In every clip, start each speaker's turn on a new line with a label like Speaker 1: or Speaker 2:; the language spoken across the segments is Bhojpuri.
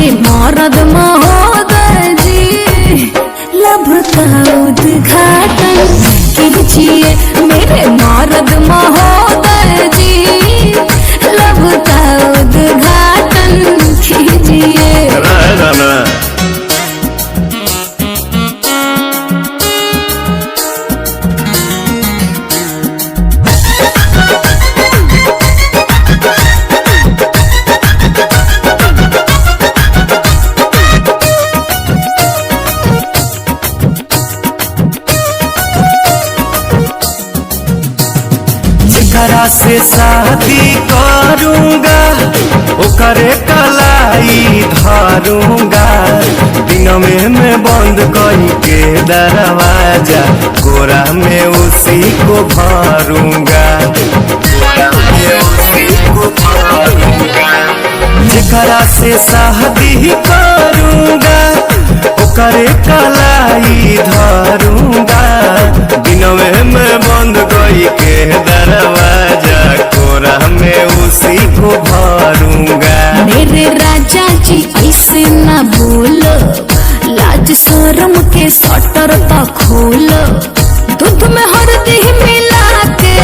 Speaker 1: मेरे मरद महोदय जी लव का उद्घाटन कीजिए। मेरे मरद महोदय जी लव का उद्घाटन कीजिए।
Speaker 2: जेकरा से शादी करूंगा ओकरे कलाई धरूंगा। दिन में मैं बंद करके दरवाजा कोरा में उसी को भरूंगा। जेकरा से शादी करूंगा ओकरे कलाई धरूंगा। दिन में मैं बंद करके दरवाजा कोरा में उसी को भरूंगा।
Speaker 1: मेरे राजा जी ऐसे न बोलो, लाज शर्म के शटर तो खोलो। दूध में हल्दी मिला के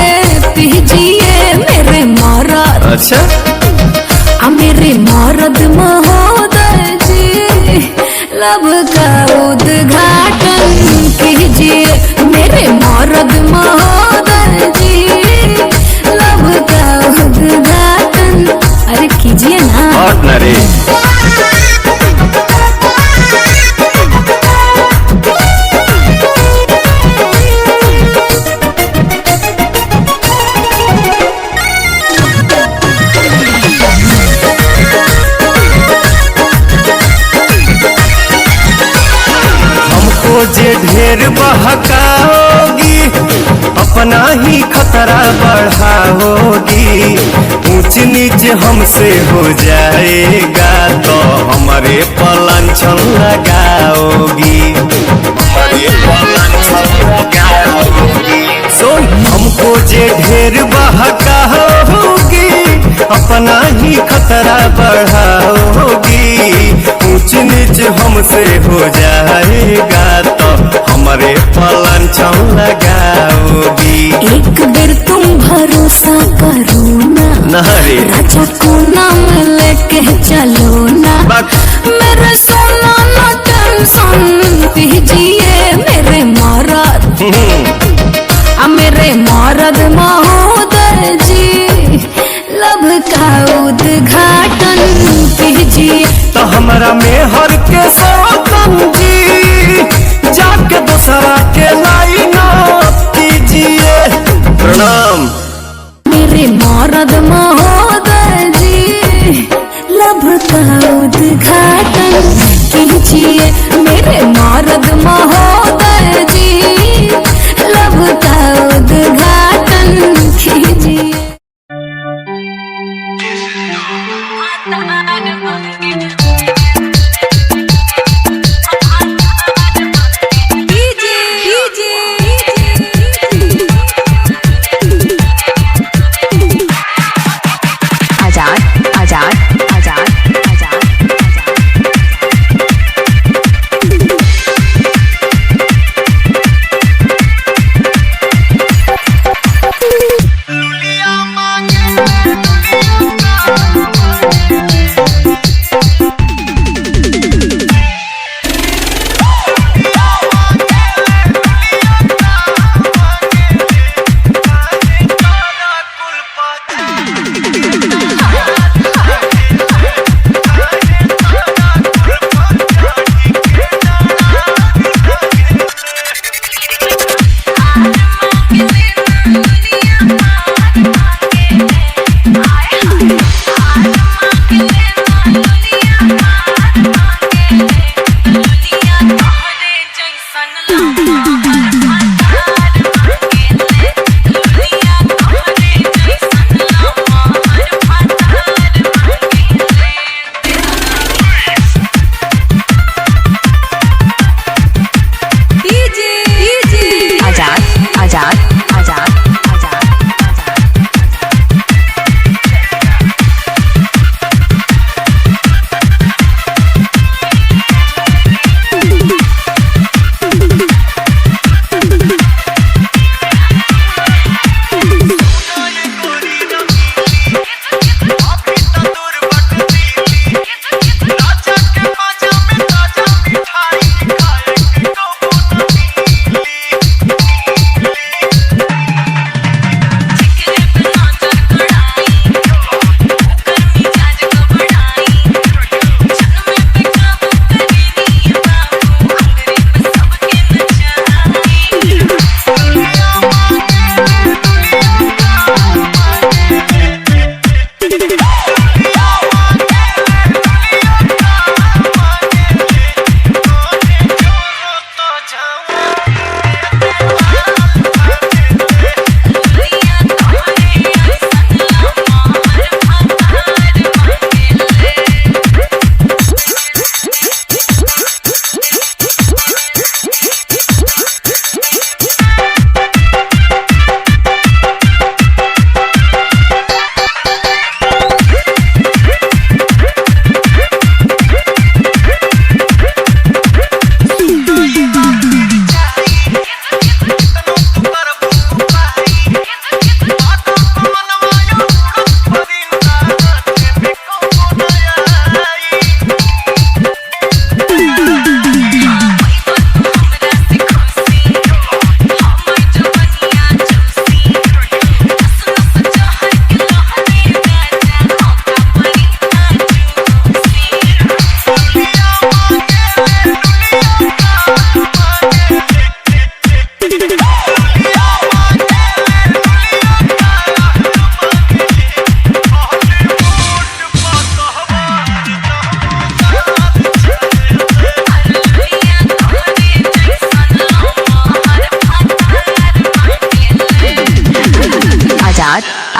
Speaker 1: पीजिए मेरे मरद।
Speaker 2: अच्छा
Speaker 1: मेरे मरद महोदय जी लव का उद्घाटन कीजिए। मेरे मरद महोदय जी लव का उद्घाटन अरे कीजिए ना।
Speaker 2: जे ढेर बहकाओगी अपना ही खतरा बढ़ाओगी। ऊंच नीच हमसे हो जाएगा तो हमारे पलांछन लगाओगी। सुन हमको जे ढेर बहकाओगी अपना ही खतरा बढ़ाओगी। ऊंच नीच हमसे हो जाएगा तो हमारे पलांछन लगाओगी।
Speaker 1: एक बेर तुम भरोसा करो ना, राजा को नाम लेके चलो ना। मेरे सोना ना टेंशन पीजिए मेरे मरद। मेरे मरद महोदय जी लव का उद्घाटन कीजिए।
Speaker 2: तो हमारा मेहर के सौतन जी जाके दूसरा के लाइन कीजिए। प्रणाम।
Speaker 1: मेरे मरद महोदय जी लव का उद्घाटन कीजिए। मेरे मरद महोदय जी लव का उद्घाटन कीजिए।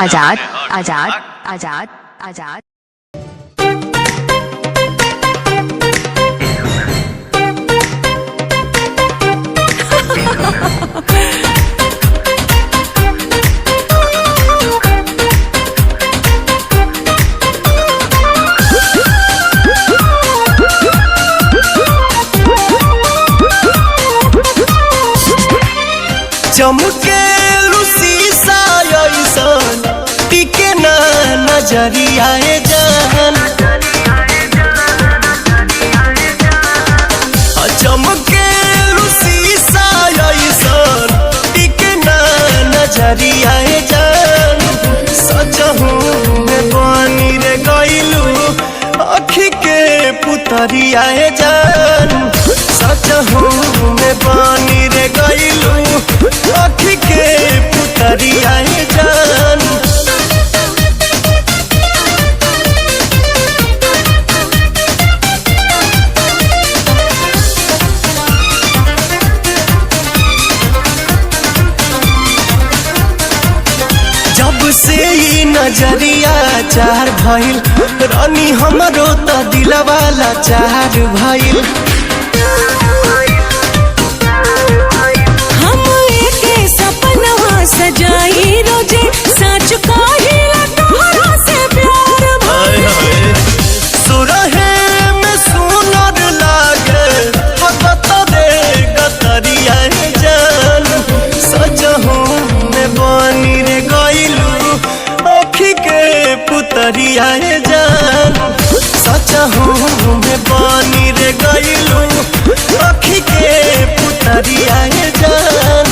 Speaker 3: आजाद आजाद आजाद आजाद।
Speaker 2: चमके शीशा ऐसन टिके ना नजरिया जान। चमके शीशा ऐसन टिके ना नजरिया जान। सजहू में बनी रे गइलू अखी के पुतरिया जान। सजहू में बनी रे गइलू अखी के पुतरिया जान। जब से ई नजरिया चार भइल रानी हमरो त दिलवाला चार भइल।
Speaker 1: हम एके सपनवा सजाई रोजे सच कहिला तोहरा से प्यार भइल।
Speaker 2: सुरहे में सुनर लागे हगत रे गतरिया जान। सजहू में बनी रे गइलू अखी के पुतरिया जान। सजहू में बनी रे गइलू अखी के पुतरिया जान।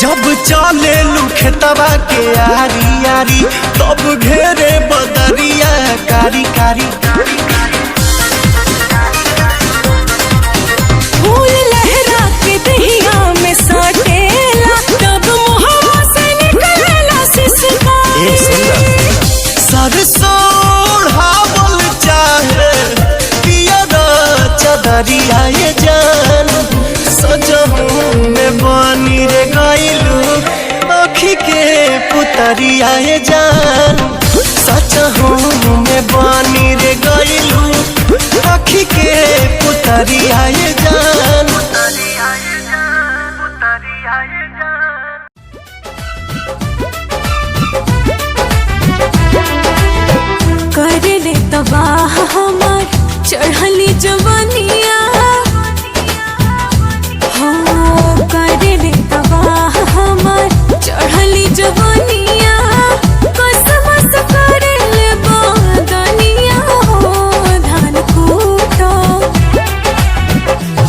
Speaker 2: जब चले खेतवा के आरी आरी तब घेरे बदरिया कारी कारी।
Speaker 1: फूल लहरा के दहिया में सटेला तब मुहवा से निकलेला सिसकारी।
Speaker 2: सरसों ओढ़ावल चाहे पियरा चदरिया जान। सजहू में बनी रे गइलू अखी के पुतरिया जान। सजहू में बनी रे गइलू अखी के पुतरिया जान।
Speaker 1: कर ले तबाह हमार चढ़ली जवानिया। हो कर ले तबाह हमार चढ़ली जवानिया। कसमस कर ले बादनिया हो धान कूटो।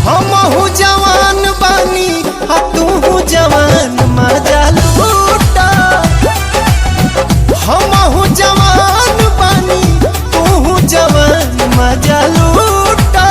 Speaker 2: हमहू जवान बानी तू जवान मजा लूटा। हमहू जवान बानी तू जवान मजा लूटा।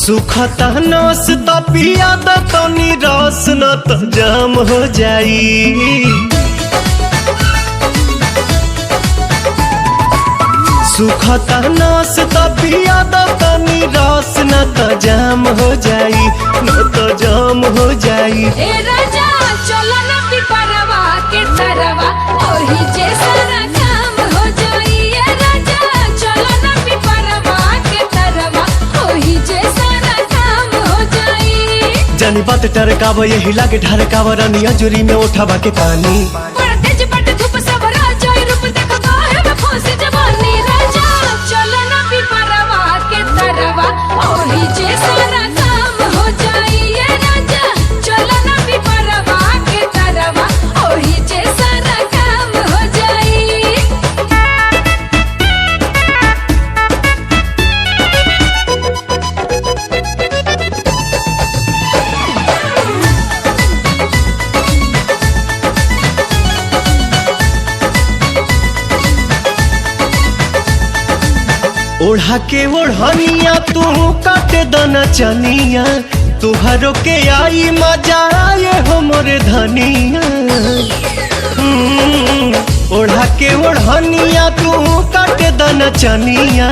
Speaker 2: सुखता नस त पिया द तनी रस न त जाम हो जाई। सुखता नस त पिया द तनी रस न त जाम हो जाई, न त जाम हो जाई।
Speaker 1: ए राजा चलो ना पिपरवा के तरवा ओही जे सारा काम हो जाई। ए राजा चलो ना पिपरवा के तरवा ओही जे सारा काम हो जाई।
Speaker 2: जानी बात टरकाव यही लागे ढरकाव रानिया जुरी में उठावा के पानी।
Speaker 1: बड़ा तेज बट धूप सब राजा रूप देखो काहे में फंसी जवानी। राजा चलो ना पिपरवा के तरवा ओही जे सारा काम हो जाई। ए राजा चलो ना पिपरवा के तरवा ओही जे सारा काम हो जाई।
Speaker 2: ओढ़ा के ओढ़निया तू काटे दना चनिया, तुहरो के आई मजा आए हो मोरे धनिया। ओढ़ा के ओढ़निया तू काटे दना चनिया,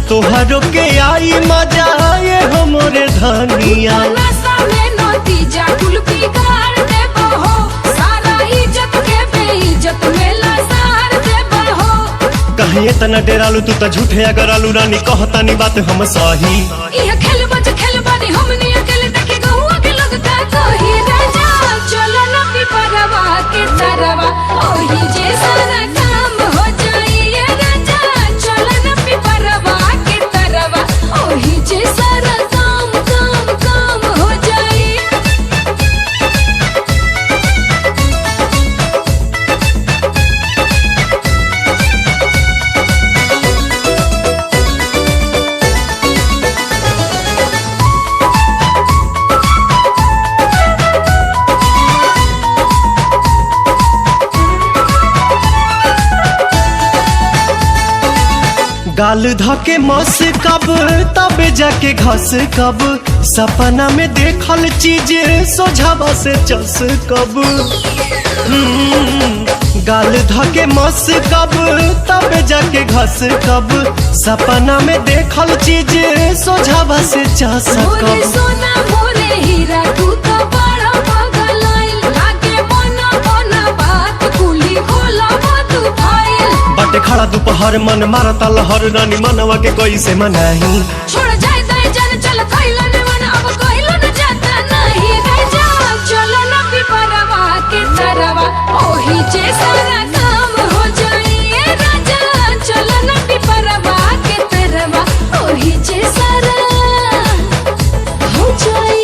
Speaker 2: तुहरो के आई मजा आए हो मोरे धनिया।
Speaker 1: नशा में नतीजा कुल बिगाड़ देबो हो, सारा इज्जत के बेइज्जत में लसार देबो हो।
Speaker 2: कहीं इतना डेरालू तू त झूठे अगर आलू रानी कहतानी बात हम सही।
Speaker 1: इह खेल बानी हमनी अकेले देखे गहुआ के लोग का कही। राजा चलो ना पिपरवा के तरवा ओही जे सारा काम हो जाई। ए राजा चलो ना पिपरवा के तरवा ओही जे सारा काम काम काम हो जाई।
Speaker 2: गाल धके मस कब तबे जाके घस कब, सपना में देखल चीज सोझावा से चस कब। गाल धके मस कब तबे जाके घस कब, सपना में देखल चीज सोझावा से चस
Speaker 1: मोरे
Speaker 2: कब।
Speaker 1: सोना मोरे हीरा तू तो बड़ा पगलाइल, लागे मना मना बात कुली खोला तू फाइल।
Speaker 2: बटे खड़ा दोपहर मन मारता लहर रानी मनवा के कैसे मनाही।
Speaker 1: छोड़ जाए दाई जान चल कइला ने मन अब कइलो न जाता नहीं। राजा चलो ना पिपरवा के तरवा ओही जे सारा काम हो जाई। ए राजा चलो ना पिपरवा के तरवा ओही जे सारा हो जाई।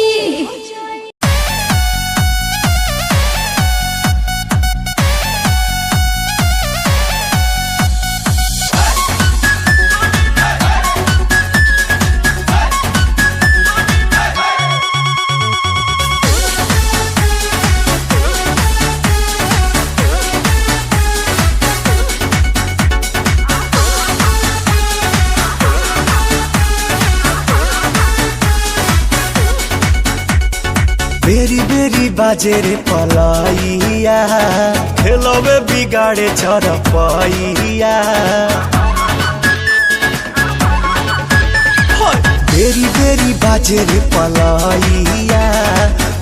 Speaker 2: बेरी बेरी बाजे रे पलाइया, खेलवे बिगाड़े चरपैया। बेरी बेरी बाजे रे पलाइया,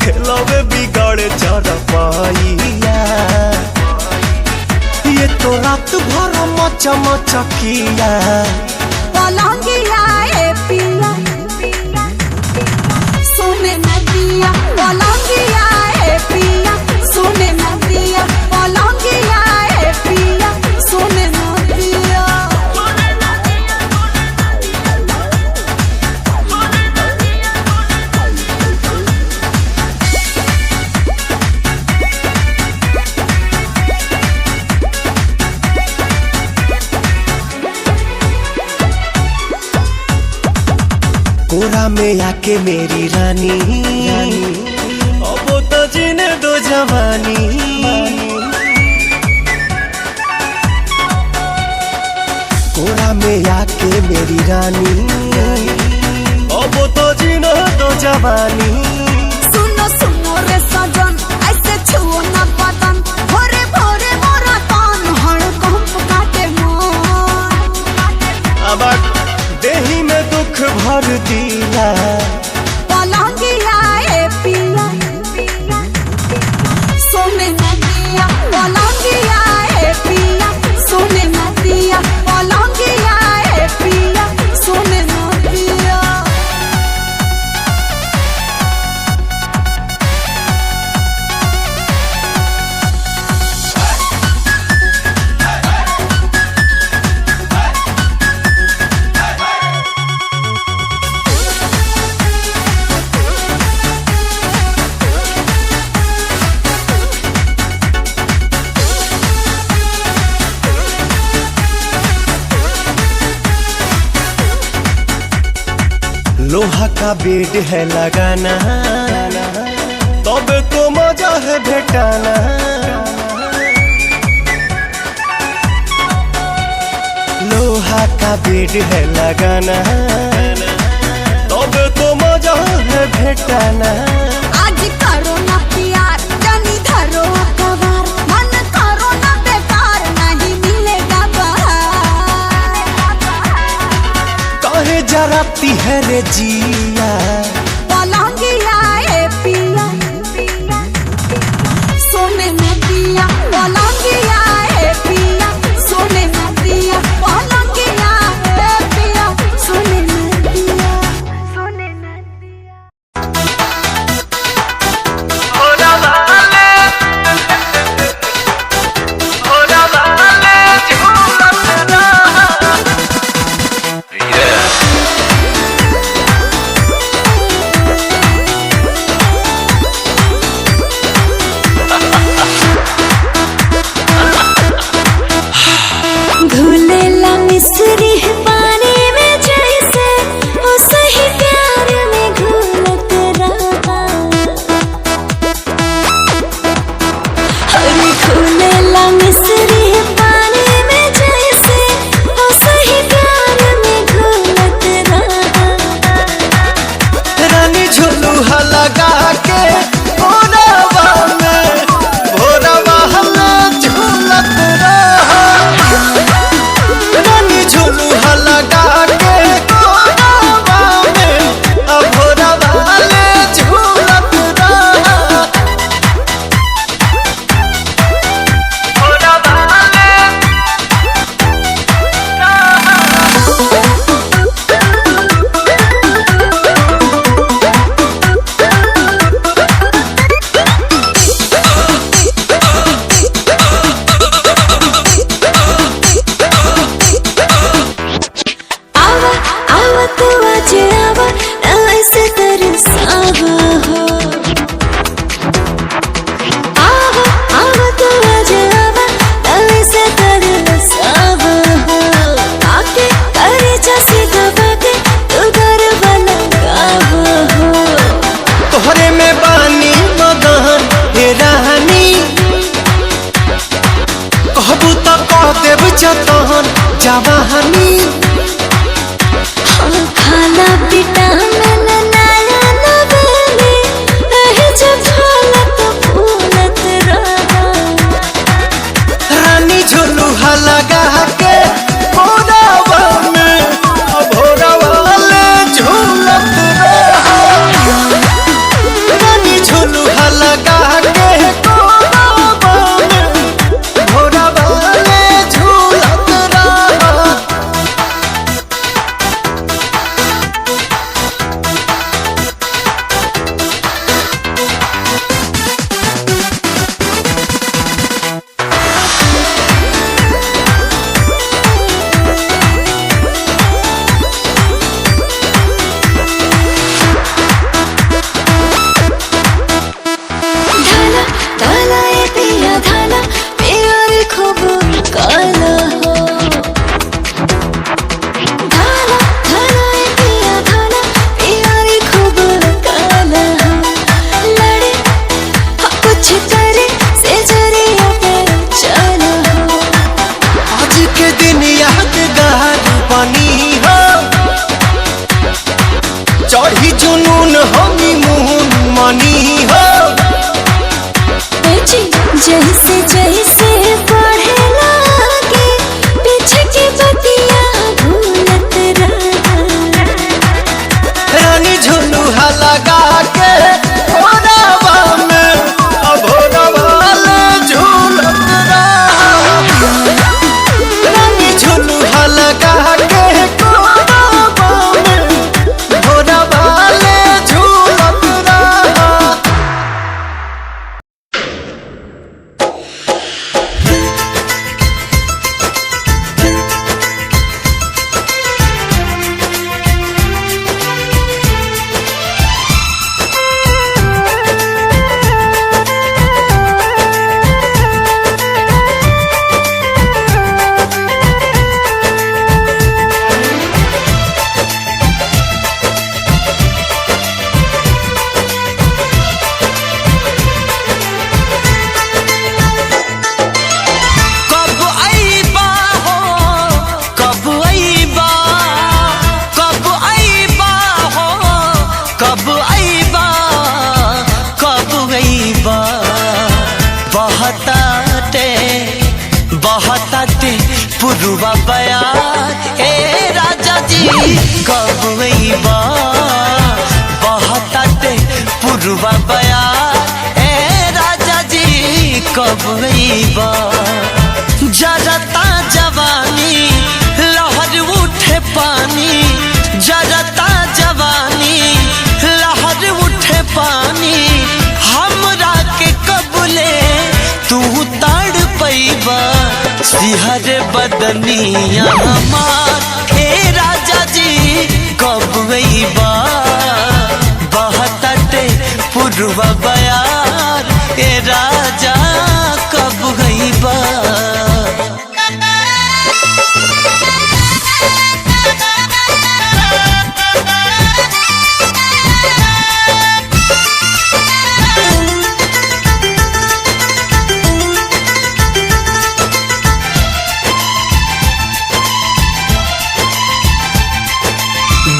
Speaker 2: खेलवे बिगाड़े चरपैया। ये तो रात भर मच मचकिया,
Speaker 4: पलंगिया ए पिया सोने में दिया। पलंगिया ए पिया सोने में दिया। पलंगिया ए पिया सोने में दिया।
Speaker 2: कोरा में आके मेरी रानी, अब तो जीने दो जवानी। कोरा में आके मेरी रानी, अब तो जीने जवानी।
Speaker 4: सुनो सुनो रे सजन ऐसे छुओ ना बदन, भोरे भोरे मोरा कान हड़कंप काटे मन।
Speaker 2: अब देही में दुख भर दिया
Speaker 4: पलंगिया ए पिया सोने न दिया, पलंगिया ए पिया सोने न दिया, पलंगिया ए पिया सोने न दिया।
Speaker 2: लोहा का बेड है लगाना, तब तो मजा है भेटाना। लोहा का बेड है लगाना, तब तो मजा है भेटाना।
Speaker 4: आज करो ना प्यार जानी धरो अखबार, मन करो ना बेकार नहीं मिलेगा बाहर।
Speaker 2: काहे जराती है रे जिया
Speaker 4: पलंगिया ए पिया सोने न दिया, पलंगिया ए पिया सोने न दिया, पलंगिया ए पिया सोने न दिया, सोने न दिया।
Speaker 1: घुलेला मिस्री है पानी में जैसे, ओ सही प्यार में घुलत रहा। अरे घुलेला मिस्री है पानी में जैसे, ओ सही प्यार में घुलत रहा।
Speaker 2: रानी झुलुहा लगा के भोरवा में, भोरवा हल्ला झूलत रहा। रानी झुलुहा लगा के भोरवा में, भोरवा ले झूलत रहा।
Speaker 1: आवा आवा तू आज आवा, ना ऐसे तरसावा हो। आवा आवा तू आज आवा, ना ऐसे तरसावा हो। आके करे जैसे दबा के तू गरबा लगावा हो।
Speaker 2: तोहरे में बानी मगन हे रानी, कहबू तो कह देब जतन जवानी।
Speaker 1: खाना विटामिन नया नवेली, एही जब खाला तो फूलत रहा।
Speaker 2: रानी झुलुहा लगा के भोरवा में, भोरवा ले झूलत रहा। रानी झुलुहा लगा के भोरवा में, भोरवा ले झूलत रहा।
Speaker 1: धाला धाला ए पिया धाला, प्यार खूब काला हो। धाला धाला ए पिया धाला, प्यार खूब काला हो। लड़े कुछ करे से जरिया पे चला हो।
Speaker 2: आज के दिन यादगार बनी हो, चढ़ी जुनून हम धनी हो।
Speaker 1: जैसे जैसे बढ़े लागे पीछे की बतिया भूलत रहा।
Speaker 2: रानी झुलुहा लगा के भोरवा में भोरवा ले झूलत रहा। रानी झुलुहा लगा के भोरवा में भोरवा ले झूलत रहा। कब आईबा हो, कब आईबा, कब आईबा हो, कब आईबा, कब आईबा। बहताते बहताते पुरवा बयार ए राजा जी कब आईबा। बहताते पुरवा बयार ए राजा जी कब आईबा। जरता जवानी लहर उठे पानी, जरता जवानी लहर उठे पानी। हमरा के कबले तू ताड़ पैबा, सिहर बदनिया हमार हे राजा जी कब आईबा। बहताते पुरवा बयार ए राजा कब आईबा।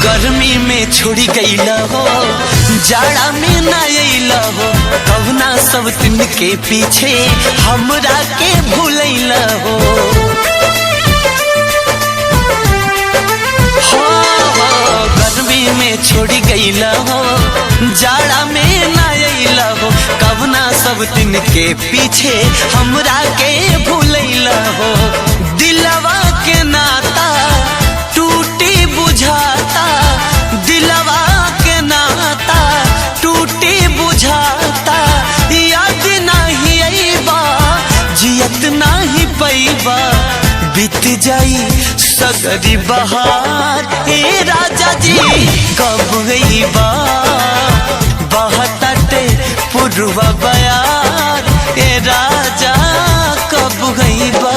Speaker 2: गर्मी में छोड़ी गईला हो, जाड़ा में ना अइला हो। कवना सब दिन के पीछे हमरा के भूलैला हो। गर्मी में छोड़ी गईला हो, जाड़ा में ना अइला हो। कवना सब दिन के पीछे हमरा के भूलैला हो। दिलवा के नाता टूटी बुझाता, दिलवा के नाता टूटी बुझाता। याद नहीं आईबा, जियत नहीं पैबा। बीत जाई सगरी बहार ए राजा जी कब आईबा। बहताते पुरवा बयार ए राजा कब आईबा।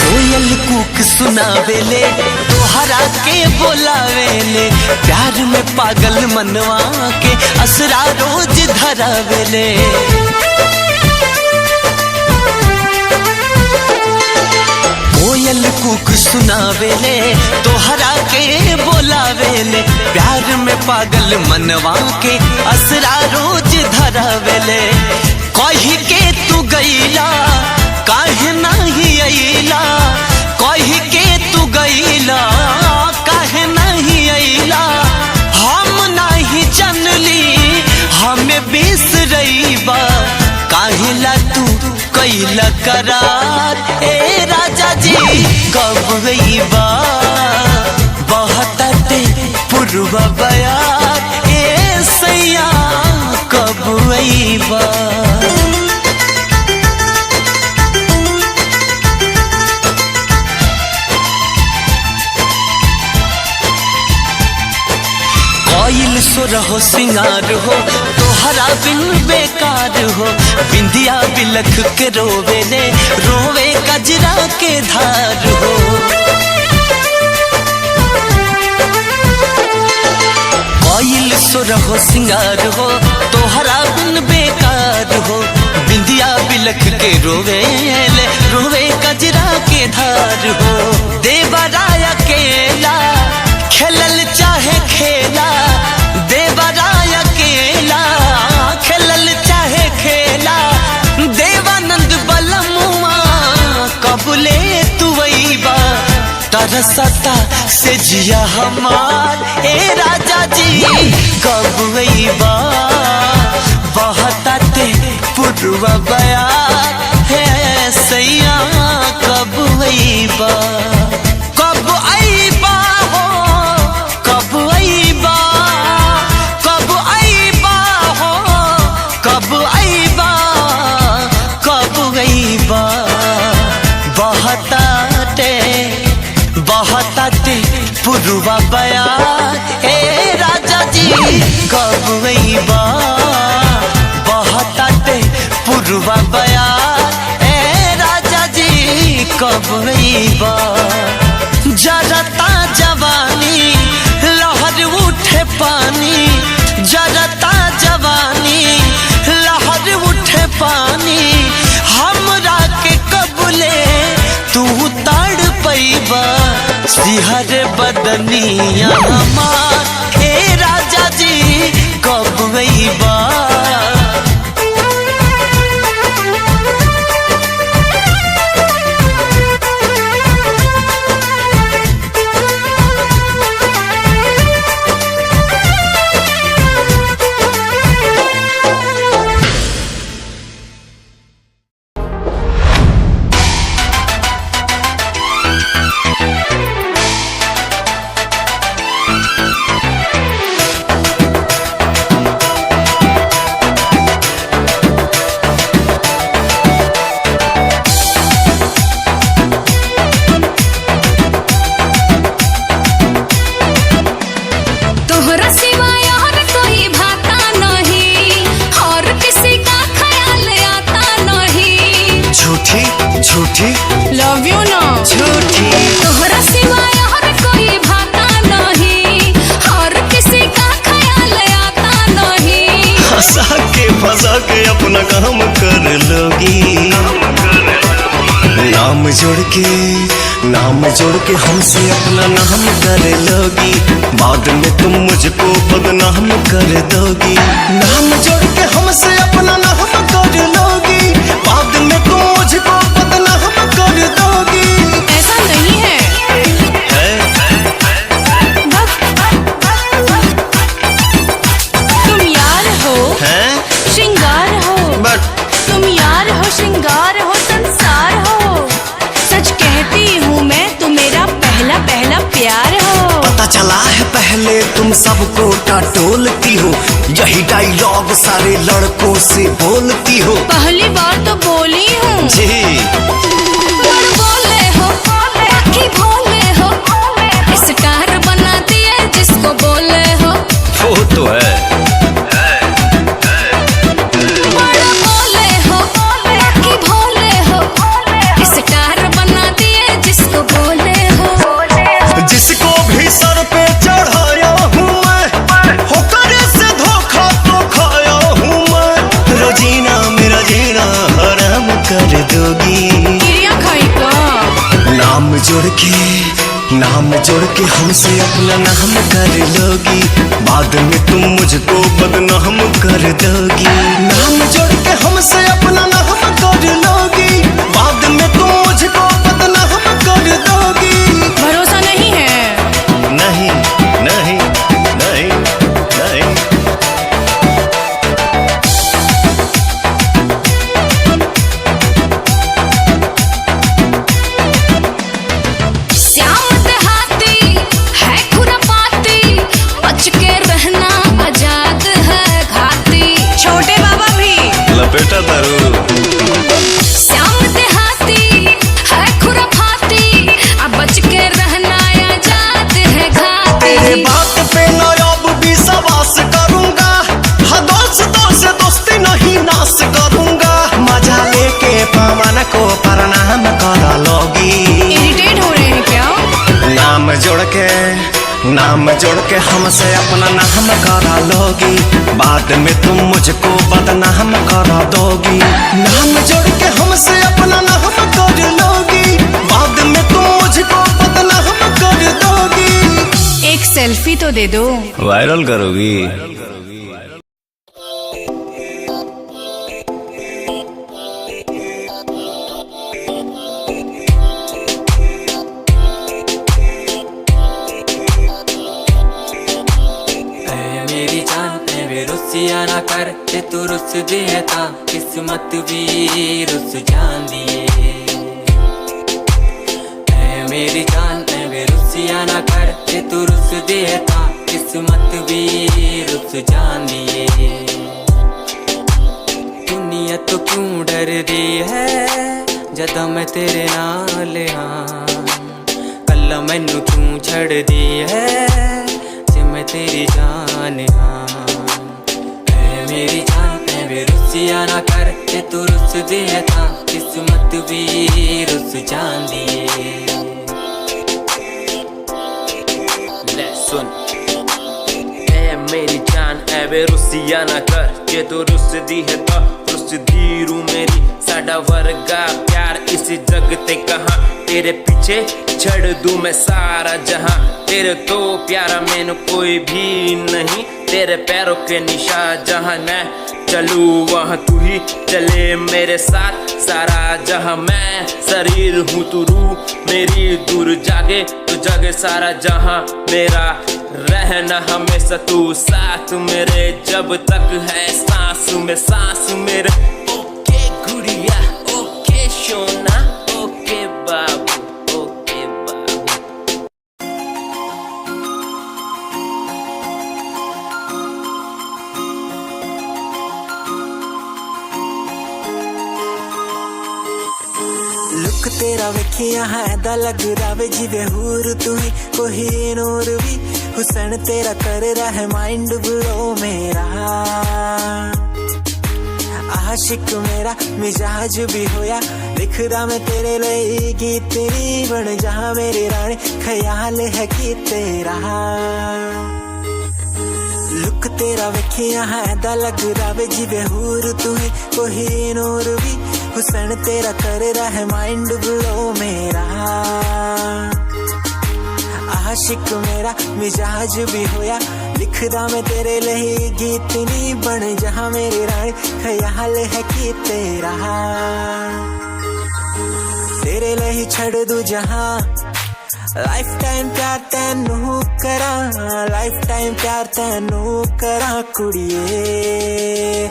Speaker 2: कोयल कूक सुनावेले तोहरा के बोलावेले। प्यार में पागल मनवा के असरा रोज धरावेले। कोयल कूक सुनावेले तोहरा के बोलावेले। प्यार में पागल मनवा के असरा रोज धरावेले। कही के तू गईला काहे नहीं अइला, कही के तू गईला काहे नहीं अइला। हम नहीं जानली हमें बिसरइबा, काहेला तू कैला करार ए राजा जी कब आईबा। बहताते पुरवा बयार ए सैया कब आईबा। कोयल सुर हो सिंगार हो तोहरा बिन बेकार हो। बिंदिया बिलख के रोवेले रोवे कजरा के धार हो। सुरहो सिंगार हो तोहरा बिन बेकार हो बिंदिया बिलख के रोवे कजरा के धार हो देवराय अकेला खेलल चाहे खेला देवराय अकेला खेलल चाहे खेला देवानंद बलमुआ कबले तुवैबा तरसता से जिया हमार ए राजा जी कबैबा बहताते पुरवा बयार है सैया कबैबा कब आईबा हो कब आईबा कब आईबा हो कब आईबा कब आईबा बहताते पुरवा बयार हे राजा जी कब आईबा बहताते पुरवा बयार हे राजा जी कब आईबा जरता जवानी लहर उठे पानी जरता जवानी लहर उठे पानी हमरा के कबले तू ताड़ पैबा सिहर बदनिया हमार हे राजा जी कब आईबा झूठी
Speaker 1: लव यू ना
Speaker 2: झूठी
Speaker 1: तोहरा सिवाय और कोई भाता नहीं और किसी का ख्याल आता नहीं
Speaker 5: हंसा के फंसा के अपना काम कर लोगी नाम जोड़ के हमसे अपना नाम कर लोगी बाद में तुम मुझको बदनाम कर दोगी नाम जोड़ के हमसे अपना नाम कर लोगी बाद में तुम मुझको बदनाम कर दोगी
Speaker 1: ऐसा नहीं है तुम यार हो श्रृंगार हो तुम यार हो श्रृंगार हो संसार हो सच कहती हूँ मैं तुम मेरा पहला प्यार हो
Speaker 5: पता चला है पहले तुम सबको टटोलती हो यही डायलॉग सारे लड़कों से बोलती हो
Speaker 1: पहली बार तो बोली हूँ
Speaker 5: जी
Speaker 1: बोले हो बाकी भोले हो स्टार बना दिए जिसको बोले हो
Speaker 5: वो तो है
Speaker 1: बड़ा बोले हो बाकी भोले हो स्टार बना दिए जिसको बोले हो
Speaker 5: जिसको भी सर पे चढ़ाया हूँ मैं होकर से धोखा तो खाया हूँ मैं रोजीना मेरा जीना हराम कर दोगी
Speaker 1: गिरिया खाई का
Speaker 5: नाम जोड़ के हमसे अपना नाम कर लोगी बाद में तुम मुझको बदनाम कर दोगी नाम जोड़ के हमसे अपना नाम कर लोगी बाद में तुम मुझको बदनाम कर दोगी
Speaker 1: भरोसा नहीं है
Speaker 5: नहीं नहीं नहीं नहीं
Speaker 1: श्याम देहाती है खुरापाती बच के रहना आजाद है घाती छोटे बाबा भी
Speaker 5: लपेटा नाम जोड़ के हमसे अपना नाम करा लोगी, बाद में तुम मुझको बदनाम करा दोगी। नाम जोड़ के हमसे अपना नाम कर लोगी, बाद में तुम मुझको बदनाम कर दोगी।
Speaker 1: एक सेल्फी तो दे दो।
Speaker 5: वायरल करोगी?
Speaker 6: रुसिया ना कर ते तू रुस दिए ता किस्मत भी रुस जांदी ऐ मेरी जान ऐ रुसिया ना कर ते तू रुस दिए ता किस्मत भी रुस जांदी दुनिया तो क्यों डर दी है जदा मैं तेरे नाल हाँ, कल्ला मैनू क्यों छड़ दी है जे मैं तेरी जान हाँ। मेरी जान ऐ रुसिया ना कर ते तू रुस दिए ता किस्मत भी रुस जांदी ले सुन।
Speaker 7: ऐ मेरी जान ऐ रुसिया ना कर ते तू रुस दी है ता रुस दी रू मेरी, साडा वर्गा प्यार इस जग ते कहां, तेरे पीछे छड़ दूं मैं सारा जहां, तेरे तो प्यारा मैनू कोई भी नहीं, तेरे पैरों के निशान जहां मैं चलूं वहां तू ही चले मेरे साथ, सारा जहां मैं शरीर हूँ तू रूह मेरी, दूर जागे तू जागे सारा जहां मेरा, रहना हमेशा तू साथ मेरे जब तक है सांस में सांस मेरे। ओके गुड़िया ओके सोना ओके बाबू ओके बाबू।
Speaker 6: लुक तेरा वेखिया है दा लग रावे जिवे हूर तू ही कोई नूर भी, हुसन तेरा कर रहा है माइंड ब्लो मेरा, आशिक मेरा मिजाज भी होया लिख रहा मैं तेरे लिए गीत, तेरी बन जा मेरी रानी ख्याल है कि तेरा। लुक तेरा वेखिया है दा लग रावे जिवे हूर तू ही कोई नूर भी, हुसन तेरा कर रहा है माइंड ब्लो मेरा, आशिक मेरा मिजाज भी होया लिख रहा मैं तेरे लिए गीत, नी बन जहां मेरी रानी ख्याल है कि तेरा, तेरे लिए छड़ दूं जहां, लाइफ टाइम प्यार तैनू करा, लाइफ टाइम प्यार तैनू करा कुड़िए,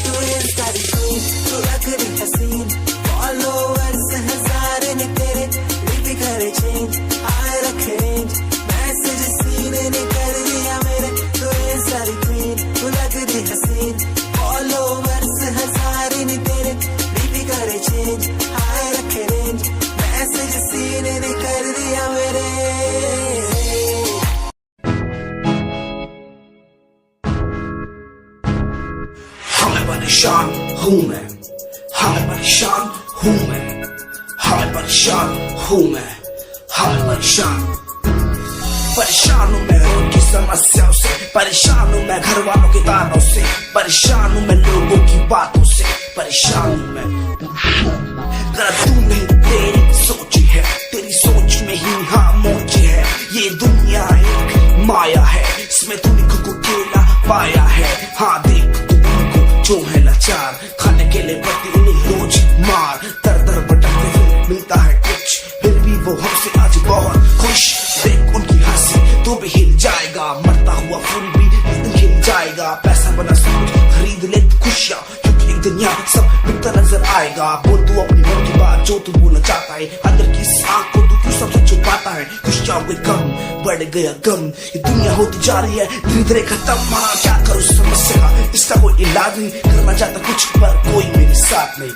Speaker 6: तू इंस्टा दी क्वीन तू लग रही हसीन, फॉलोअर्स हजार ने तेरे लिपि करे चेंज, आए रखे रेंज, मैसेज सीन ने कर दिया मेरे, तू इंस्टा दी क्वीन तू लग रही हसीन, फॉलोअर्स हजार ने तेरे लिपि करे चेंज, आए रखे रेंज, मैसेज सीन ने कर दिया मेरे।
Speaker 8: हमें परेशान हूँ मैं, हमें परेशान हूँ मैं, हमें परेशान हूँ मैं, हमें परेशान परेशान हूँ मैं रोड की समस्याओं से, परेशान हूँ मैं घर वालों के तानों से, परेशान हूँ मैं लोगों की बातों से, परेशान हूँ मैं। गलत तू नहीं तेरी सोच है, तेरी सोच में ही हाँ मोच है, ये दुनिया एक माया है, इसमें तूने खुद को अकेला पाया है, हाँ देख तू उनको जो है लाचार, खाने के लिए पड़ती उन्हें रोज मार, दर दर भटकते फिर मिलता है कुछ, फिर भी वो हमसे आज बहुत खुश, देख उनकी हंसी तो भी हिल जाएगा, मरता हुआ फूल भी हिल जाएगा, पैसा बना सब कुछ खरीद ले खुशियाँ, क्योंकि एक दिन यहाँ सब मिलता नजर आएगा, बोल तू अपनी मन की बात जो तू बोलना चाहता है, अंदर की आँख को तू क्यों सबसे छुपाता है, खुशियाँ हुए कम बढ़ गया गम, ये दुनिया होती जा रही है धीरे धीरे खत्म, हाँ क्या करूँ समस्या का इसका कोई इलाज नहीं, करना चाहता कुछ पर कोई मेरे साथ नहीं।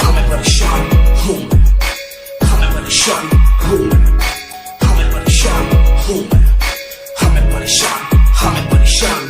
Speaker 8: हमें परेशान हूँ मैं, हमें परेशान हूँ मैं, हमें परेशान हूँ मैं, हमें परेशान, हमें परेशान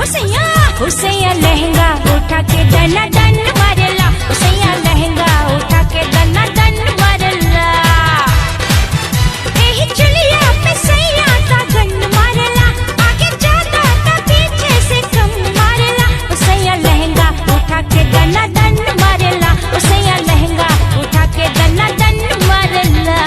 Speaker 1: हुसैया लहंगा उठा के दना दन मारला हुसैया लहंगा उठा के दना दन मारला एही चुलिया पे सैया का गन मारला आगे जाता था पीछे से कम मारला हुसैया लहंगा उठा के दना दन मारला हुसैया लहंगा उठा के दना दन मारला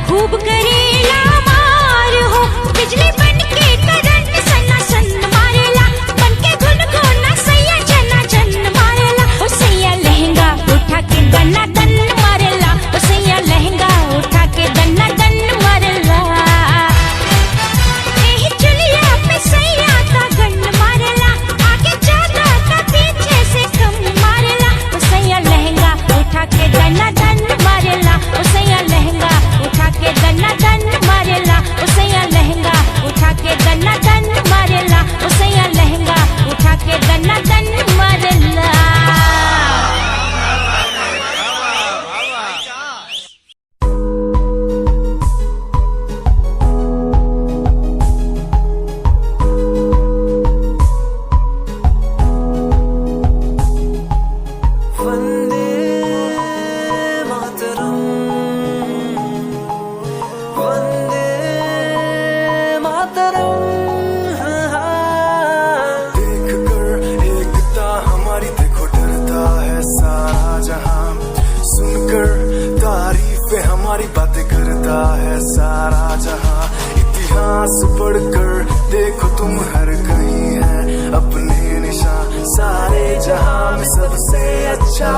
Speaker 1: खूब करेला मार हो बिजली बनके करंट सन्ना सन्न मारेला बनके गुन गुना सैया जना जन मारेला ओ सैया लहंगा उठा के दना दन मारेला ओ सैया लहंगा उठा के दना दन मारेला एही चुलिया पे सैया का गन मारेला आगे जाता का पीछे से कम मारेला ओ सैया लहंगा उठा के दना दन मारेला ओ सैया लहंगा उठा के दना दन मारेला ओ सैया लहंगा उठा के दना दन मारेला ओ सैया लहंगा उठा के दना दन मारेला
Speaker 5: हमारी बातें करता है सारा जहां इतिहास पढ़कर देखो तुम हर कहीं है अपने निशान सारे जहां में सबसे अच्छा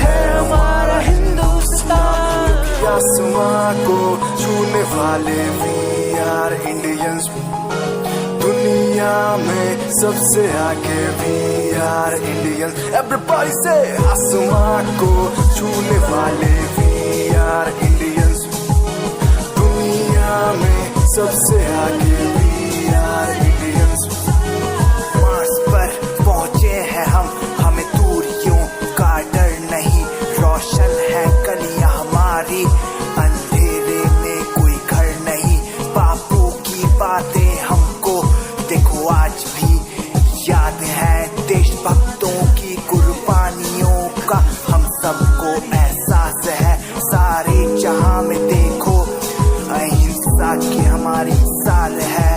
Speaker 5: है हमारा हिंदुस्तान आसमां को छूने वाले वी आर इंडियंस दुनिया में सबसे आगे वी आर इंडियंस एवरीबॉडी से आसमां को छूने वाले वी आर इंडियंस दुनिया में सबसे आगे वी आर इंडियंस मार्स पर पहुंचे हैं हम हमें दूरियों का डर नहीं रोशन है गलियां हमारी अंधेरे में कोई घर नहीं बापू की बातें हमको देखो आज भी याद है देशभक्तों की कुर्बानियों का हम सबको एहसास है सारे जहां में देखो अहिंसा की हमारी साल है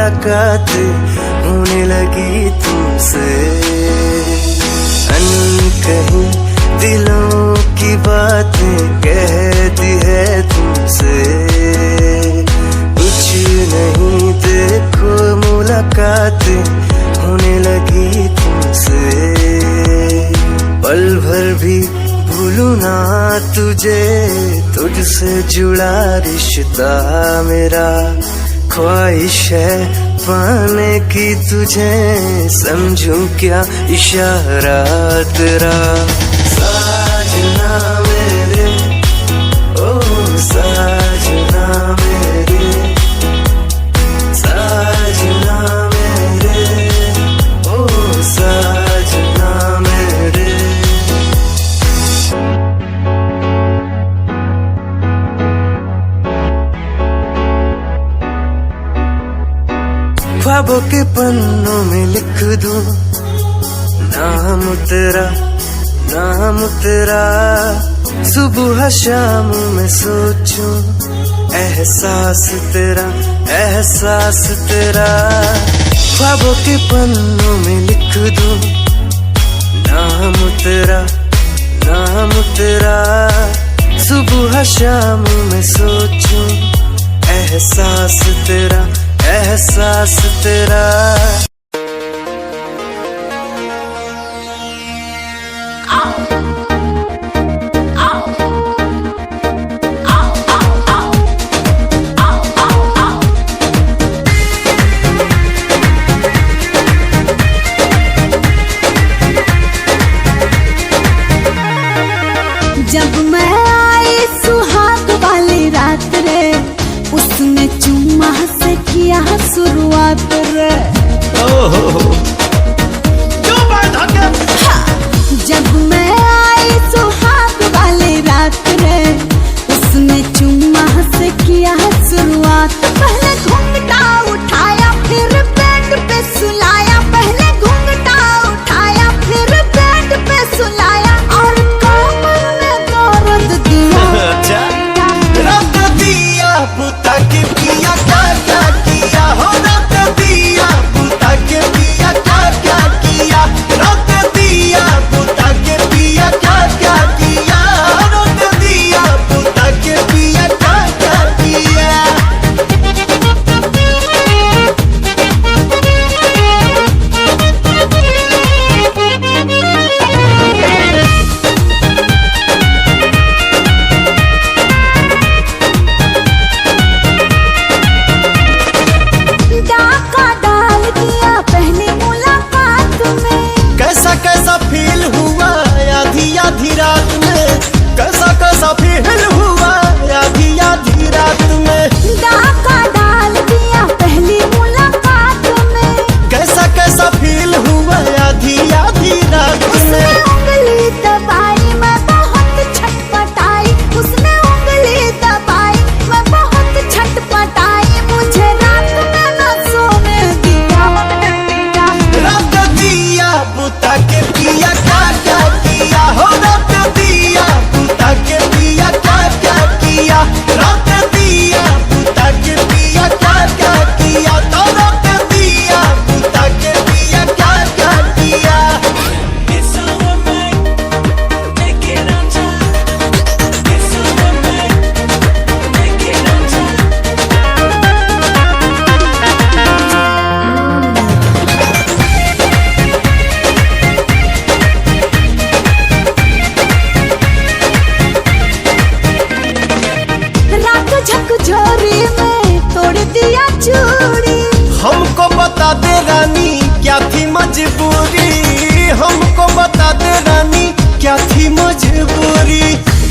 Speaker 5: मुलाकातें होने लगी तुमसे। अनकहीं दिलों की बातें कहती है तुमसे। कुछ नहीं देखो मुलाकातें होने लगी तुमसे। पल भर भी भूलूं ना तुझे, तुझसे जुड़ा रिश्ता मेरा। ख्वाहिश है पाने की तुझे, समझूं क्या इशारा तेरा। साजना मेरे, ओ साजना मेरे, साजना मेरे, ओ साजना मेरे। ख्वाबों के पन्नों में लिख दूं नाम तेरा, नाम तेरा। सुबह शाम में सोचूं एहसास तेरा, एहसास तेरा। ख्वाबों के पन्नों में लिख दूं नाम तेरा, नाम तेरा। सुबह शाम में सोचूं एहसास तेरा, एहसास तेरा।
Speaker 4: जब मैं आई सुहाग वाली रात रे, उसने चुम्मा से किया शुरुआत रे। जब मैं आई सुहाग वाली रात रे, उसने चुम्मा से किया शुरुआत। पहले घूंघटा उठाया फिर बेड पे सुलाया, पहले घूंघटा उठाया फिर बेड पे सुलाया, और कमर में दर्द दिया।
Speaker 5: रख दिया पुता के पिया, क्या क्या किया हो। रख दिया पुता के पिया, क्या क्या किया। रख दिया पुता के पिया, क्या क्या किया। रख दिया पुता के पिया, क्या क्या किया।
Speaker 4: डाका डाल दिया पहली मुलाकात में।
Speaker 5: कैसा कैसा फील हुआ आधी आधी रात में। कैसा कैसा फील हुआ आधी आधी रात में।
Speaker 4: डाका डाल दिया पहली मुलाकात में।
Speaker 5: कैसा कैसा फील हुआ आधी आधी रात
Speaker 4: उसने
Speaker 5: में।
Speaker 4: उंगली दबाई मैं बहुत छटपटाई, उसने उंगली दबाई मैं बहुत छटपटाई। मुझे रात में न सोने दिया।
Speaker 5: रख दिया पुता के पिया, क्या क्या किया हो। रख दिया पुता के पिया, क्या क्या किया। रख दिया पुता के पिया, क्या क्या किया। तो रख दिया पुता के पिया, क्या क्या किया।
Speaker 4: रात झकझोरी में तोड़ दिया चूड़ी।
Speaker 5: हमको बता दे रानी क्या थी मजबूरी। हमको बता दे रानी क्या थी मजबूरी।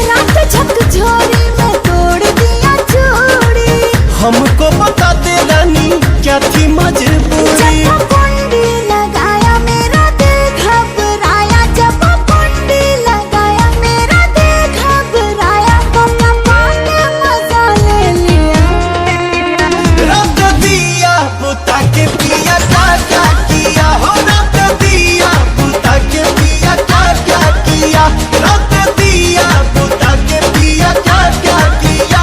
Speaker 4: रात झकझोरी में तोड़ दिया चूड़ी।
Speaker 5: हमको बता दे रानी क्या थी मजबूरी।
Speaker 4: जब कुंडी लगाया मेरा दिल घबराया, जब कुंडी लगाया मेरा दिल घबराया, तो पाने मजा ले लिया।
Speaker 5: रख दिया पुता के पिया, क्या क्या किया हो। रख दिया पुता के पिया, क्या क्या किया। रख दिया पुता के पिया, क्या क्या किया।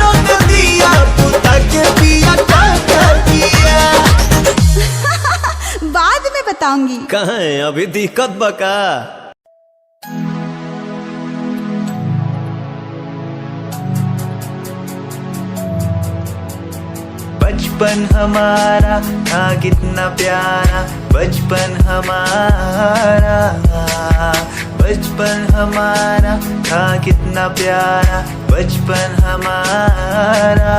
Speaker 5: रख दिया पुता के पिया, क्या क्या किया। कहाँ है अभी दिक्कत बका?
Speaker 9: बचपन हमारा था कितना प्यारा, बचपन हमारा, बचपन हमारा था कितना प्यारा, बचपन हमारा।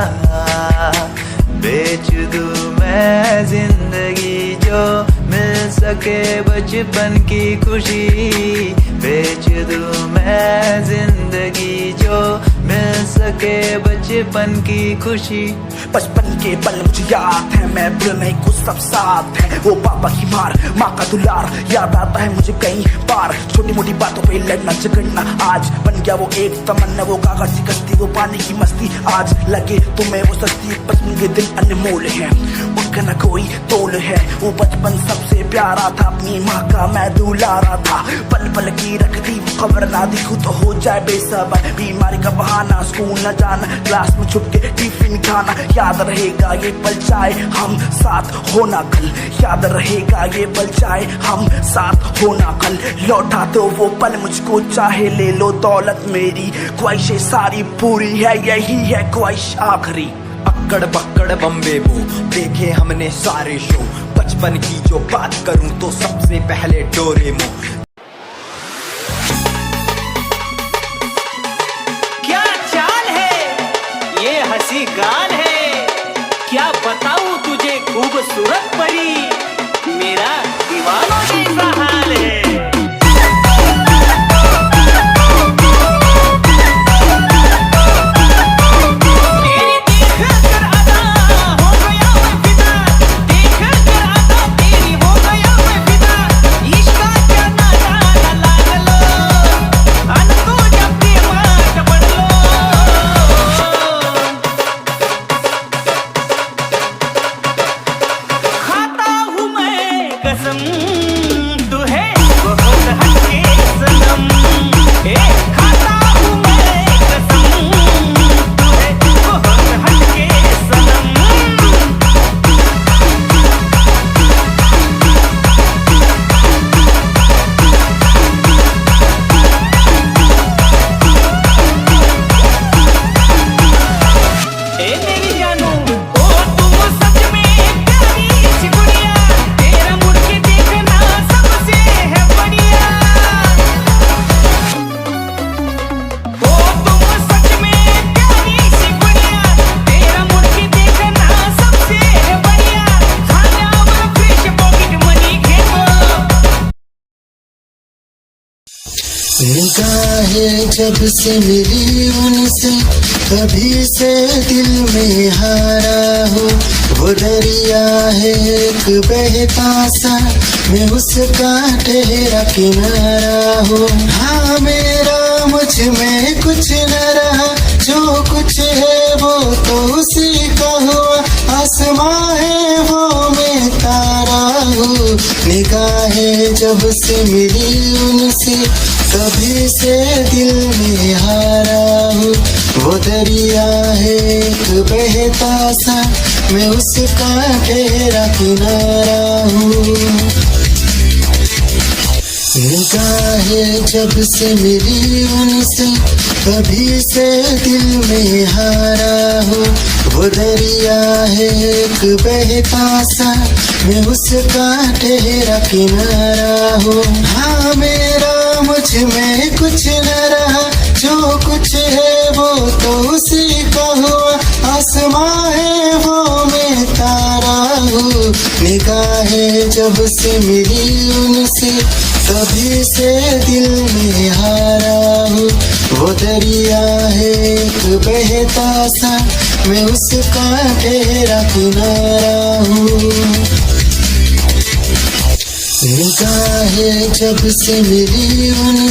Speaker 9: बेच दूं मैं जिंदगी जो मिल सके बचपन की खुशी, बेच दूं मैं जिंदगी जो मिल सके बचपन की खुशी।
Speaker 8: बचपन के पल मुझे याद है, मैं भूल नहीं कुछ सब साथ है। वो पापा की मार, माँ का दुलार याद आता है मुझे कई बार। छोटी मोटी बातों पे लड़ना झगड़ना आज बन गया वो एक तमन्ना। वो कागज की कश्ती, वो पानी की मस्ती, आज लगे तुम्हें वो सस्ती। बचपन के दिन अनमोल है, उनका न कोई तोल है। वो बचपन सबसे प्यारा था, अपनी माँ का मैं दुलारा था। पल पल की रखती खबर ना दिखूं तो हो जाए बेसबर। बीमारी का बहाना, स्कूल न जाना, क्लास में छुप के टिफिन खाना। याद रहेगा ये पल चाहे हम साथ होना कल, याद रहेगा ये पल चाहे हम साथ होना कल। लौटा दो वो पल मुझको, चाहे ले लो दौलत मेरी। ख्वाहिशें सारी पूरी है, यही है ख्वाहिश आखिरी।
Speaker 9: अक्कड़ बक्कड़ बम्बे वो देखे हमने सारे शो। बचपन की जो बात करूं तो सबसे पहले डोरेमोन।
Speaker 2: क्या चाल है, ये हंसी गान है, क्या बताऊं तुझे खूबसूरत परी, मेरा दीवानों जैसा हाल है।
Speaker 10: निगाहें जब से मिली उनसे, तभी से दिल में हारा हो। वो दरिया है एक बहता सा, मैं उसका ठहरा किनारा हो। हाँ मेरा मुझ में कुछ न रहा, जो कुछ है वो तो उसी का हुआ। आसमां है वो मैं तारा हूँ। निगाहें जब से मिली उनसे, तभी से दिल में हारा हूँ। वो दरिया है एक बहता सा, मैं उसका ठहरा किनारा हूँ। निगाहें जब से मिली उनसे, तभी से दिल में हारा हूँ। वो दरिया है एक बहता सा, मैं उसका ठहरा किनारा हूँ। हाँ मेरा मुझ में कुछ न रहा, जो कुछ है वो तो उसी का हुआ। आसमां है वो मैं तारा हूँ। निगाहें जब से मिली उनसे, तभी से दिल में हारा हूँ। वो दरिया है एक बहता सा, मैं उसका ठहरा किनारा हूँ। निगाहें जब से मिली उन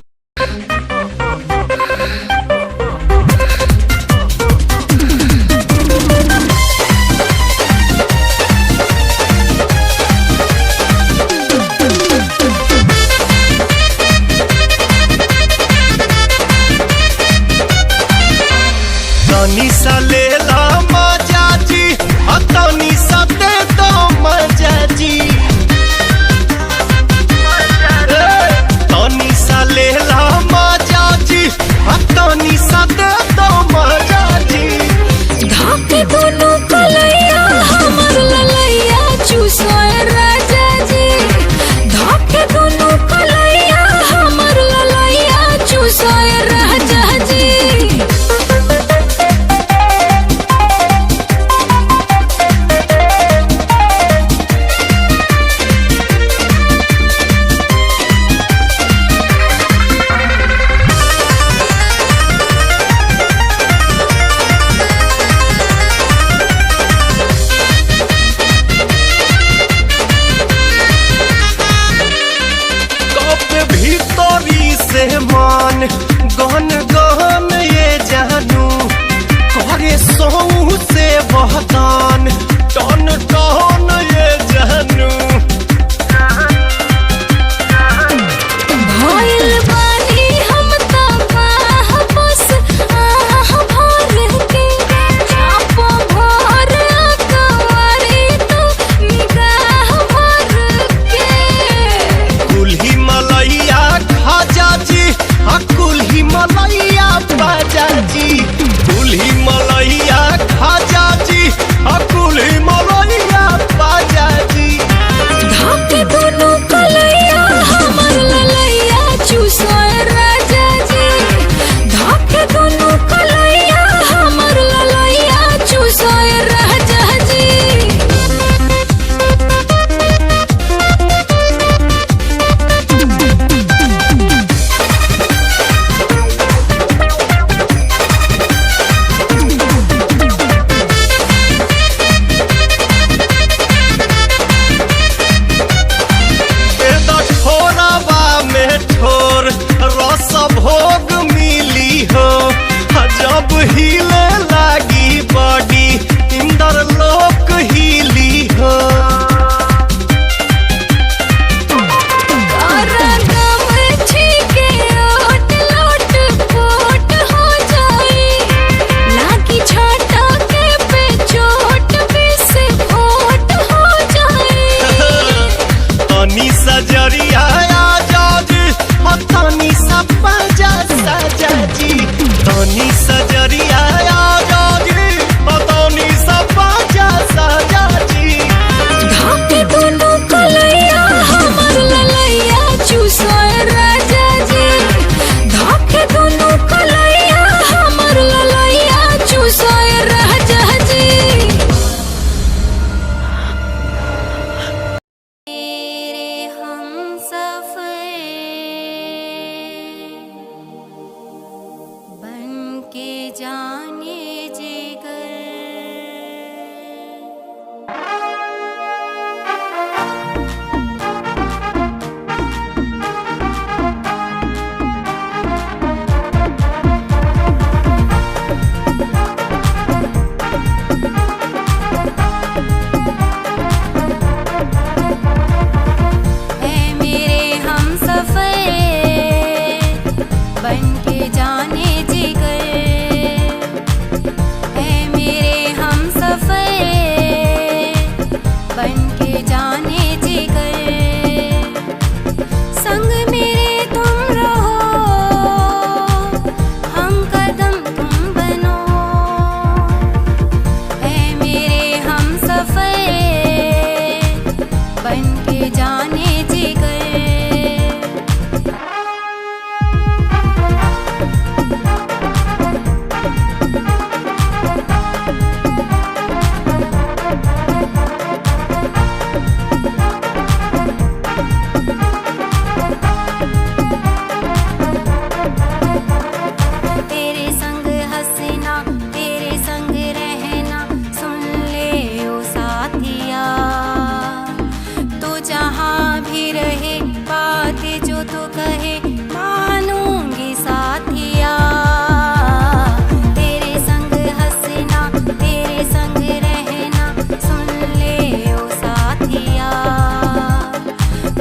Speaker 1: संग रहना सुन ले ओ साथिया।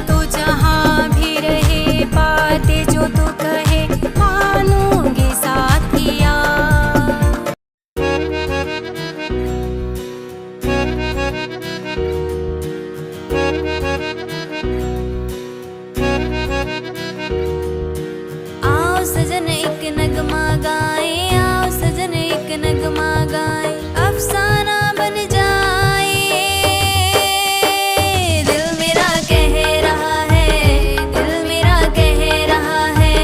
Speaker 1: तू जहाँ भी रहे बातें जो तू कहे मानूंगी साथिया। आओ सजन एक नगमा गाए, आओ सजन एक नगमा गाए, अफसाना बन जाए। दिल मेरा कह रहा है, दिल मेरा कह रहा है,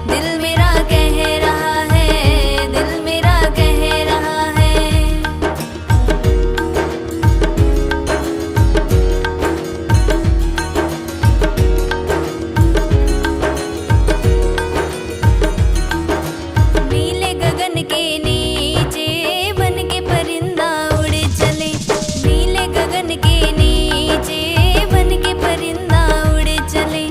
Speaker 1: दिल मेरा कह रहा है, दिल मेरा कह रहा है। नीले गगन के नीचे बन के परिंदा उड़ चले, नीले गगन के नीचे बन के परिंदा उड़ चले।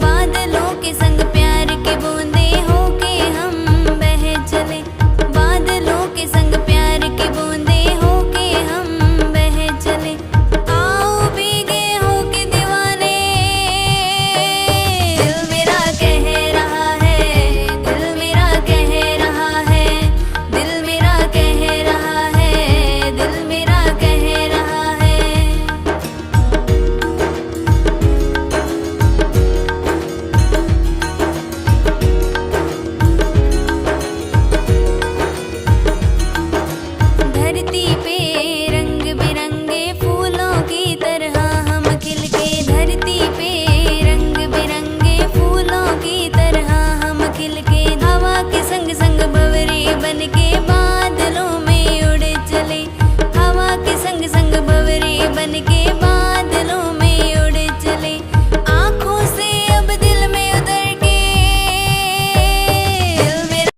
Speaker 1: बादलों के संग प्यार के बूंदे होके हम बह चले, बादलों के संग प्यार के बूंदे होके हम बह चले। आओ भीगे होके दीवाने, दिल मेरा कह रहा है, दिल मेरा कह रहा है, दिल मेरा कह रहा है, दिल मेरा कह रहा है। धरती पे रंग बिरंगे फूलों की तरह हम खिलके, धरती पे रंग बिरंगे फूलों की तरह हम खिलके। हवा के संग संग भंवरे बन के बादलों में उड़ चले, हवा के संग संग भंवरे बन के बादलों में उड़ चले। आँखों से अब दिल में उतर के दिल मेरा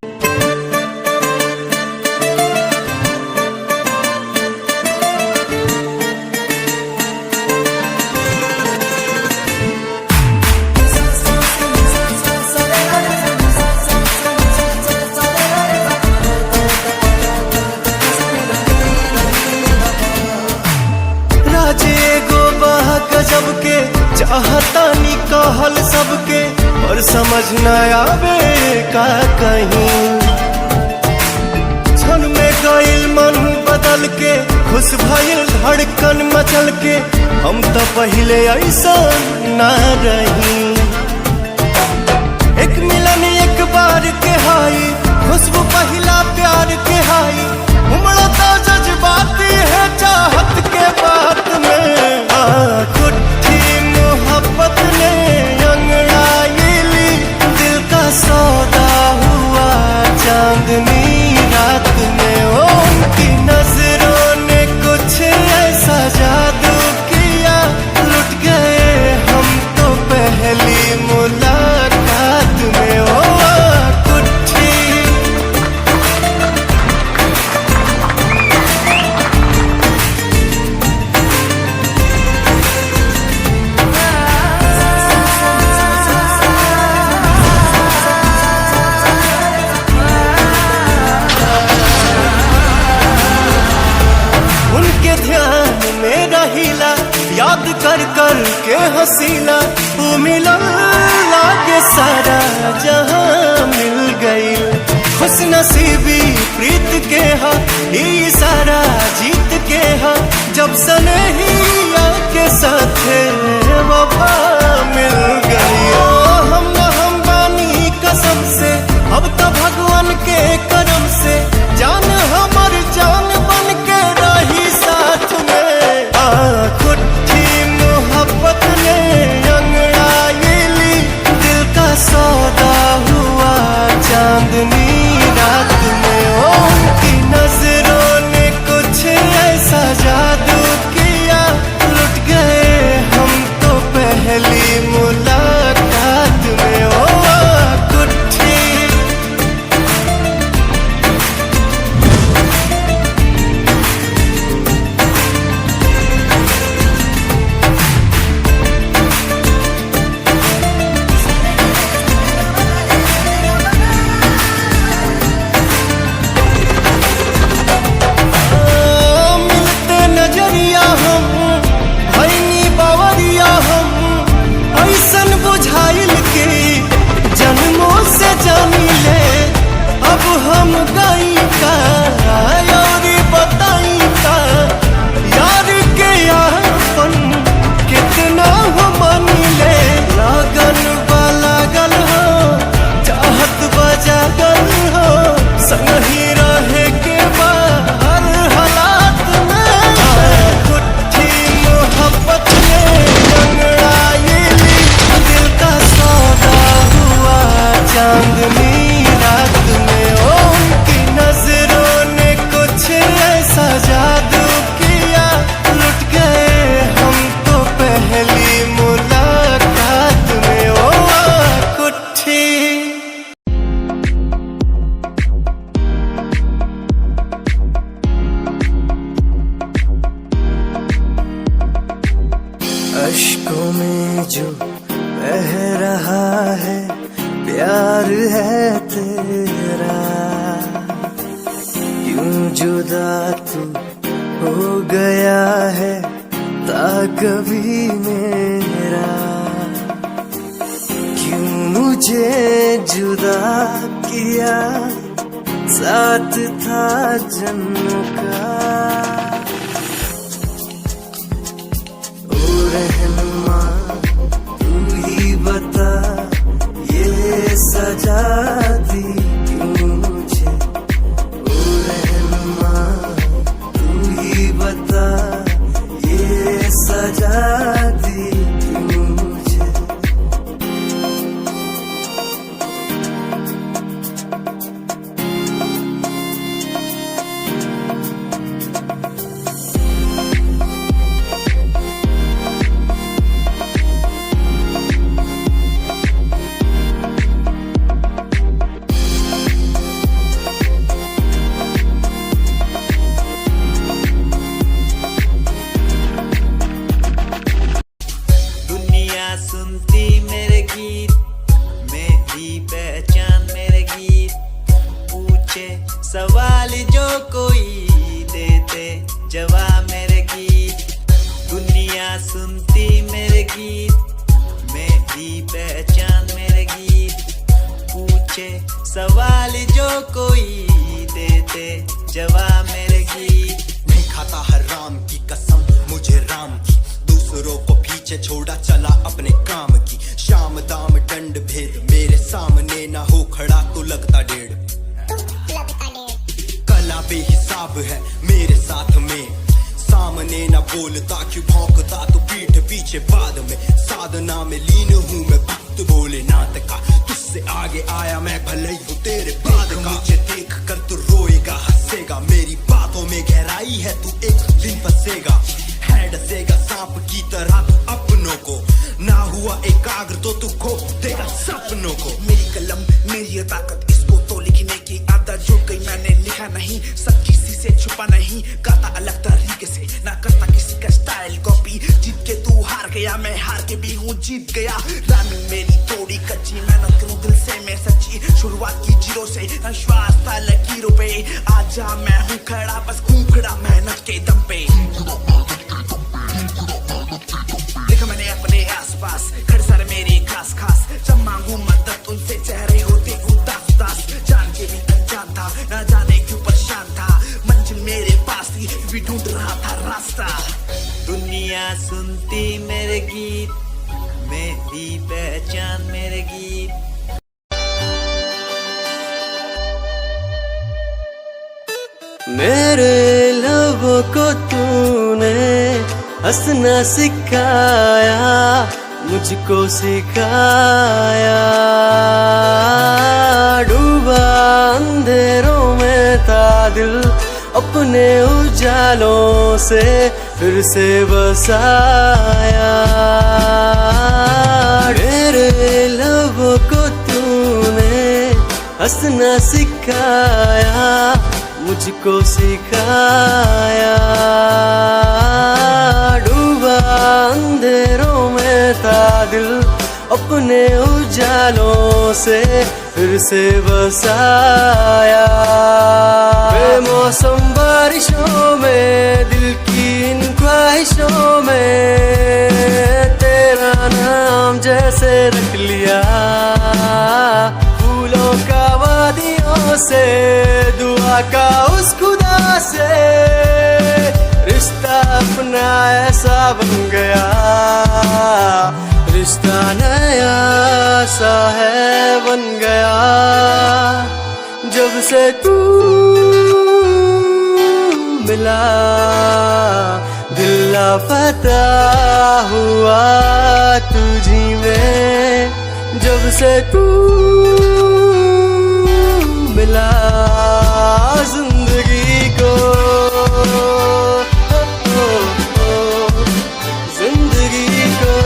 Speaker 5: राजे गो बाह गजब के चाहता नी कहल सबके, और समझ न आवे का कहीं। क्षण में गइल मन बदल के, खुश भइल धड़कन मचल के, हम तो पहले ऐसा ना रही। एक मिलन एक बार के हाई, खुशबू पहला प्यार के हाई, उमड़ता जज्बाती है चाहत के बात में। उठी मोहब्बत ने अंगड़ाई ली, दिल का सौदा हुआ चांदनी रात में। उनकी नजरों ने कुछ ऐसा जादू किया, लुट गए हम तो पहली मुलाकात में। उठी उनके ध्यान में रहीला, याद कर कर के हसीला। वो मिलन लागे सारा जहां मिल गई, खुश नसीबी प्रीत के हा, ई सारा जीत के हा। जब सनहिया के साथ वफा मिल गई, हम न हम बानी कसम से, अब तो भगवान के करम से। जान हमर जान बन के रही साथ में। उठी मोहब्बत ने अंगड़ाई ली, दिल का सौदा हुआ चांदनी रात में। उनकी नजरों ने कुछ ऐसा जादू किया,
Speaker 10: में जो बह रहा है प्यार है तेरा, क्यों जुदा तू हो गया है ता कभी मेरा, क्यों मुझे जुदा किया साथ था जन्म का। ओ रहनुमा तू ही बता ये सजा दी क्यों मुझे, ओ रहनुमा तू ही बता ये सजा दी क्यों मुझे।
Speaker 11: दुनिया सुनती मेरे गीत, मेरी पहचान मेरे गीत, पूछे सवाल जो कोई देते जवाब मेरे गीत। दुनिया सुनती मेरे गीत, मेरी पहचान मेरे गीत, पूछे सवाल जो कोई देते जवाब मेरे गीत।
Speaker 9: नहीं खाता हराम की कसम मुझे राम की, दूसरों को पीछे छोड़ा चला अपने काम की। शाम दाम दंड भेद मेरे सामने ना हो खड़ा तो लगता डेढ़, कला बेहिसाब है मेरे साथ में, सामने ना बोलता क्यों भौंकता तो पीठ पीछे बाद में। साधना में लीन हूँ मैं भक्त भोलेनाथ का, तुझसे आगे आया मैं भले ही हूँ तेरे बाद का। मुझे देख कर तू रोएगा हंसेगा, मेरी बातों में गहराई है तू एक दिन फंसेगा। है डसेगा सांप की तरह तू अपनों को, ना हुआ एकाग्र तो तू खो देगा सपनों को।
Speaker 8: मेरी कलम मेरी ये ताकत, इसको तो लिखने की आदत जुड़ गई, मैंने लिखा नहीं सब किसी से छुपा नहीं, गाता अलग तरीके से ना करता किसी का स्टाइल कॉपी। जीत के तू हार गया मैं हार के भी हूँ जीत गया, रानी मेरी थोड़ी कच्ची मेहनत करूँ दिल से मैं सच्ची। शुरुआत की जीरो से विश्वास था लकीरों पे, आजा मैं हूँ खड़ा बस हूँ खड़ा मेहनत के दम पे। देखा मैंने अपने आसपास खड़े सारे मेरे खास खास, जब मांगू मदद उनसे चेहरे होते उदास उदास। जान के भी अनजान था ना जाने क्यों परेशान था, मंजिल मेरे पास थी भी ढूंढ रहा था रास्ता।
Speaker 11: दुनिया सुनती मेरे गीत, मेरी पहचान मेरे गीत।
Speaker 10: मेरे लबों को तूने हंसना सिखाया, मुझको सिखाया। डूबा अंधेरों में था दिल, अपने उजालों से फिर से बसाया। मेरे लबों को तूने हंसना सिखाया, मुझको सिखाया। डूबा अंधेरों में था दिल, अपने उजालों से फिर से बसाया। बेमौसम बारिशों में दिल की इन ख्वाहिशों में तेरा नाम जैसे रख लिया। फूलों का वादियों से दुआ का उस खुदा से रिश्ता अपना ऐसा बन गया। रिश्ता नया सा है बन गया, जब से तू मिला दिल लापता हुआ तुझी में। जब से तू मिला जिंदगी को, जिंदगी को।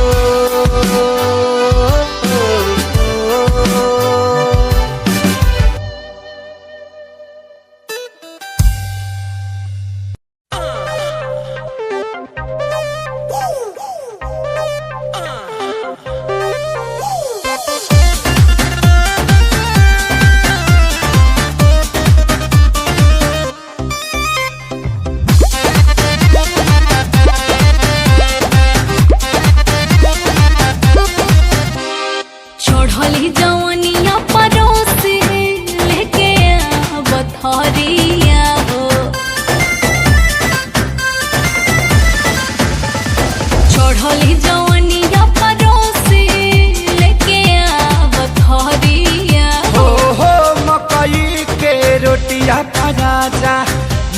Speaker 12: जा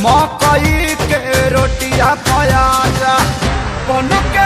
Speaker 12: मकई के रोटिया खया जा बन के